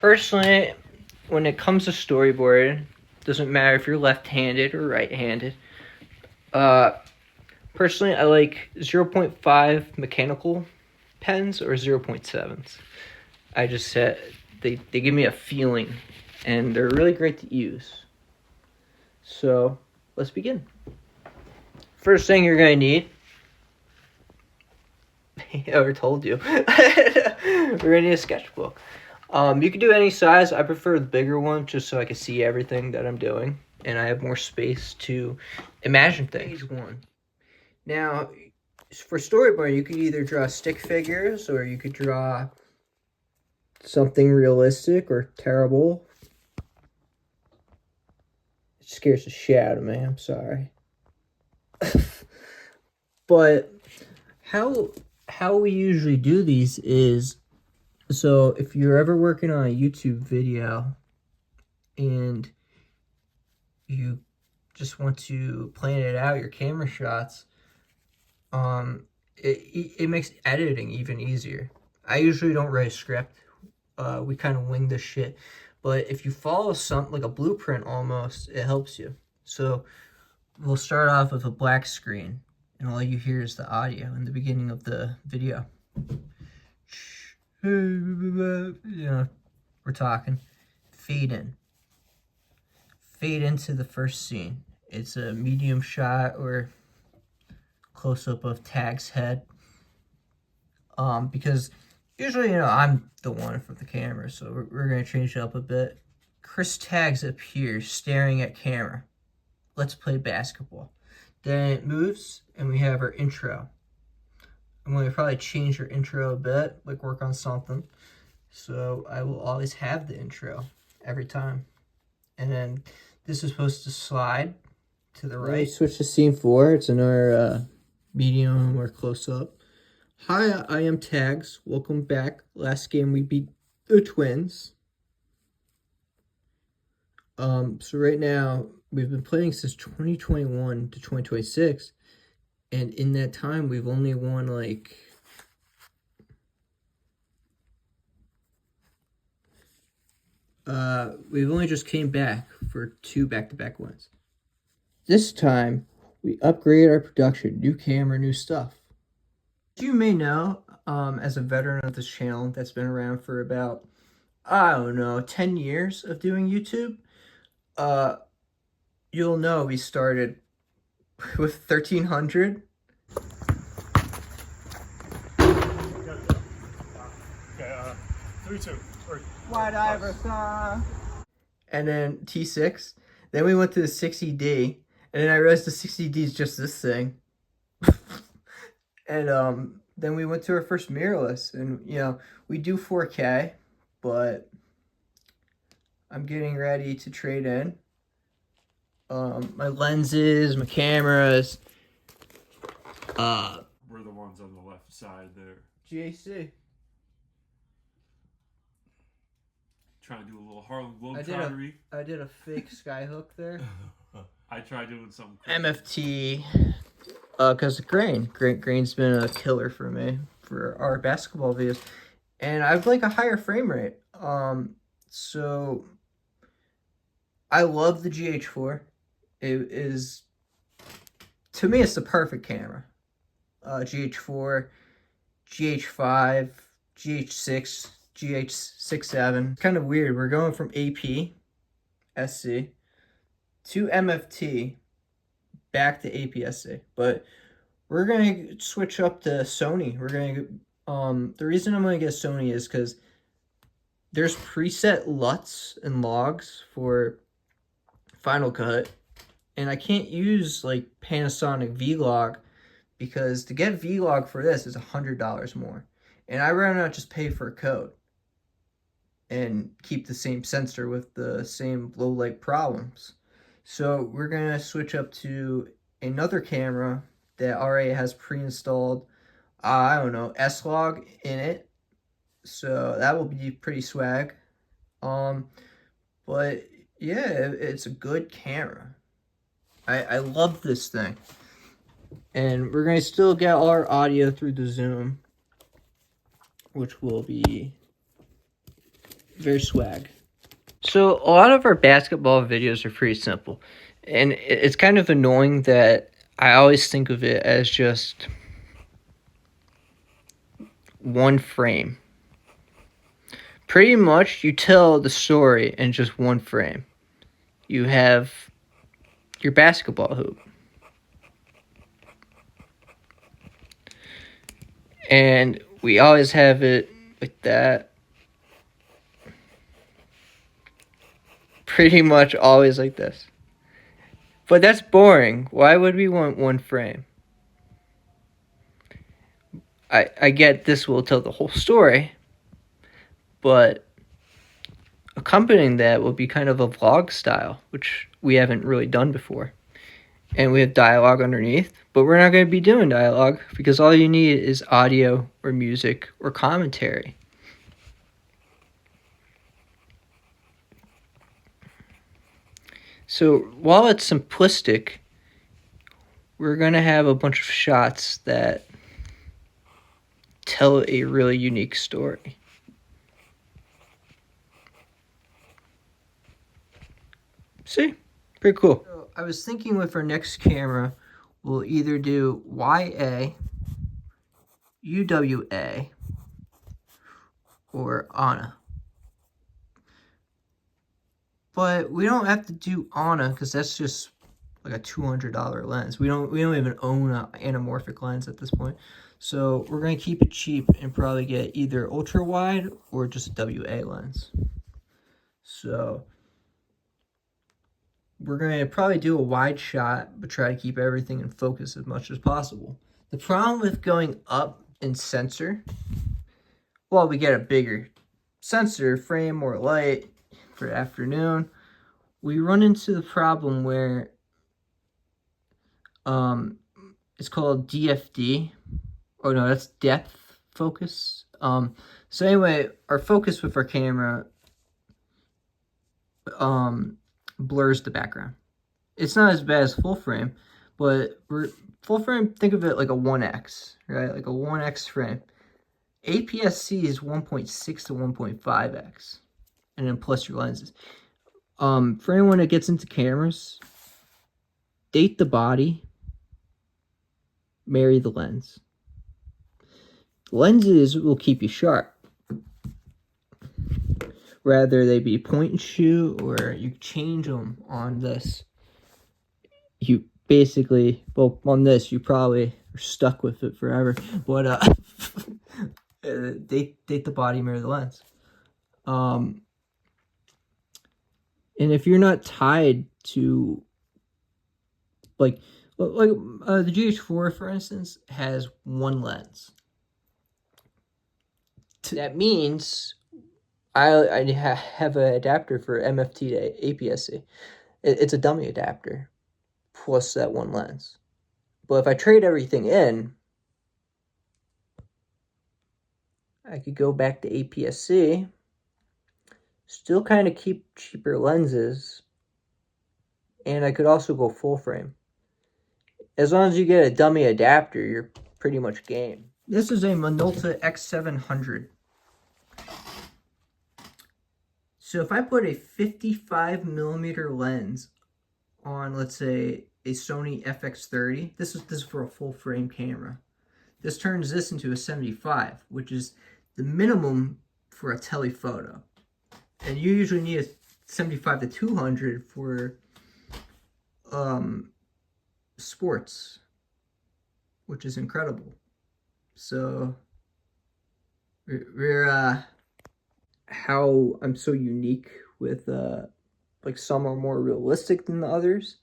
Personally, when it comes to storyboard, doesn't matter if you're left-handed or right-handed. Personally, I like 0.5 mechanical pens or 0.7s. I just said they give me a feeling, and they're really great to use. So let's begin. First thing you're gonna need. I already told you. We're gonna need a sketchbook. You can do any size. I prefer the bigger one just so I can see everything that I'm doing, and I have more space to imagine things. Page 1. Now, for storyboard, you could either draw stick figures or you could draw something realistic or terrible. It scares the shit out of me. I'm sorry. But how we usually do these is, so if you're ever working on a YouTube video and you just want to plan it out, your camera shots, it makes editing even easier. I usually don't write a script. We kind of wing this shit. But if you follow something like a blueprint almost, it helps you. So we'll start off with a black screen, and all you hear is the audio in the beginning of the video. You know, we're talking. Fade in. Fade into the first scene. It's a medium shot or close-up of Tag's head. Because usually, I'm the one from the camera, so we're going to change it up a bit. Chris Taggs appears staring at camera. Let's play basketball. Then it moves, and we have our intro. I'm going to probably change our intro a bit, like work on something. So I will always have the intro every time. And then this is supposed to slide to the right. Switch to scene 4. It's in our medium or close-up. Hi, I am Taggs. Welcome back. Last game we beat the Twins. So right now we've been playing since 2021 to 2026, and in that time we've only won like we've only just came back for 2 back-to-back wins. This time we upgraded our production, new camera, new stuff. You may know, as a veteran of this channel that's been around for about, I don't know, 10 years of doing YouTube, you'll know we started with 1300. Okay, 3-2. Whatever, sir. And then T6. Then we went to the 60D, and then I realized the 60D is just this thing. And then we went to our first mirrorless, and we do 4K, but I'm getting ready to trade in my lenses, my cameras. We're the ones on the left side there. GAC. Trying to do a little Harlem Globetrottery. I did a fake skyhook there. I tried doing something MFT. Because grain's been a killer for me for our basketball videos, and I've like a higher frame rate. So I love the GH4. It is, to me, it's the perfect camera. GH4, GH5, GH6, GH67. Kind of weird. We're going from AP, SC, to MFT, back to APS-C, but we're gonna switch up to Sony. We're gonna the reason I'm gonna get Sony is because there's preset LUTs and logs for Final Cut, and I can't use like Panasonic Vlog because to get Vlog for this is $100 more, and I'd rather not just pay for a code and keep the same sensor with the same low light problems. So we're going to switch up to another camera that already has pre-installed, I don't know, S-Log in it. So that will be pretty swag. But yeah, it's a good camera. I love this thing. And we're going to still get all our audio through the Zoom, which will be Very swag. So a lot of our basketball videos are pretty simple. And it's kind of annoying that I always think of it as just one frame. Pretty much you tell the story in just one frame. You have your basketball hoop. And we always have it like that. Pretty much always like this. But that's boring. Why would we want one frame? I get this will tell the whole story, but accompanying that will be kind of a vlog style, which we haven't really done before. And we have dialogue underneath, but we're not going to be doing dialogue because all you need is audio or music or commentary. So while it's simplistic, we're going to have a bunch of shots that tell a really unique story. See? Pretty cool. So I was thinking with our next camera, we'll either do YA, UWA, or ANA. But we don't have to do ANA because that's just like a $200 lens. We don't even own an anamorphic lens at this point. So we're going to keep it cheap and probably get either ultra wide or just a WA lens. So we're going to probably do a wide shot, but try to keep everything in focus as much as possible. The problem with going up in sensor, well, we get a bigger sensor frame, more light for afternoon. We run into the problem where it's called DFD. Oh no, that's depth focus. So anyway, our focus with our camera blurs the background. It's not as bad as full frame, but full frame, think of it like a 1x, right? Like a 1x frame. APS-C is 1.6 to 1.5x, and then plus your lenses. For anyone that gets into cameras, date the body, marry the lens. Lenses will keep you sharp. Whether they be point and shoot or you change them on this. You basically, well, on this, you probably are stuck with it forever. But date the body, marry the lens. And if you're not tied to, the GH4, for instance, has one lens. That means I have an adapter for MFT to APS-C. It's a dummy adapter plus that one lens. But if I trade everything in, I could go back to APS-C, still kind of keep cheaper lenses, and I could also go full frame. As long as you get a dummy adapter, you're pretty much game. This is a Minolta X700. So if I put a 55mm lens on, let's say, a Sony FX30, this is for a full frame camera. This turns this into a 75, which is the minimum for a telephoto. And you usually need a 75 to 200 for sports, which is incredible. So we're how I'm so unique with like some are more realistic than the others.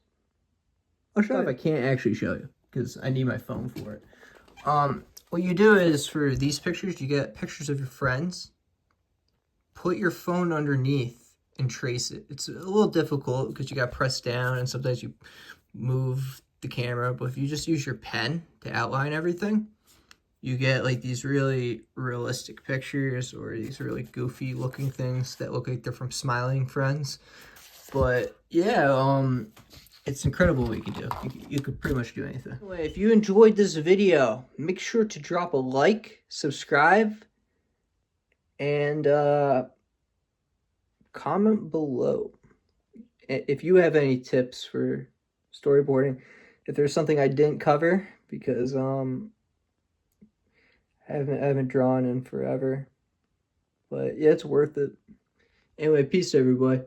I'll show you. I can't actually show you because I need my phone for it. What you do is for these pictures, you get pictures of your friends, put your phone underneath and trace it. It's a little difficult because you got pressed down and sometimes you move the camera, but if you just use your pen to outline everything, you get like these really realistic pictures or these really goofy looking things that look like they're from Smiling Friends. But yeah, it's incredible what you can do. You could pretty much do anything. Anyway, if you enjoyed this video, make sure to drop a like, subscribe, and comment below if you have any tips for storyboarding. If there's something I didn't cover, because I haven't drawn in forever. But yeah, it's worth it. Anyway, peace everybody.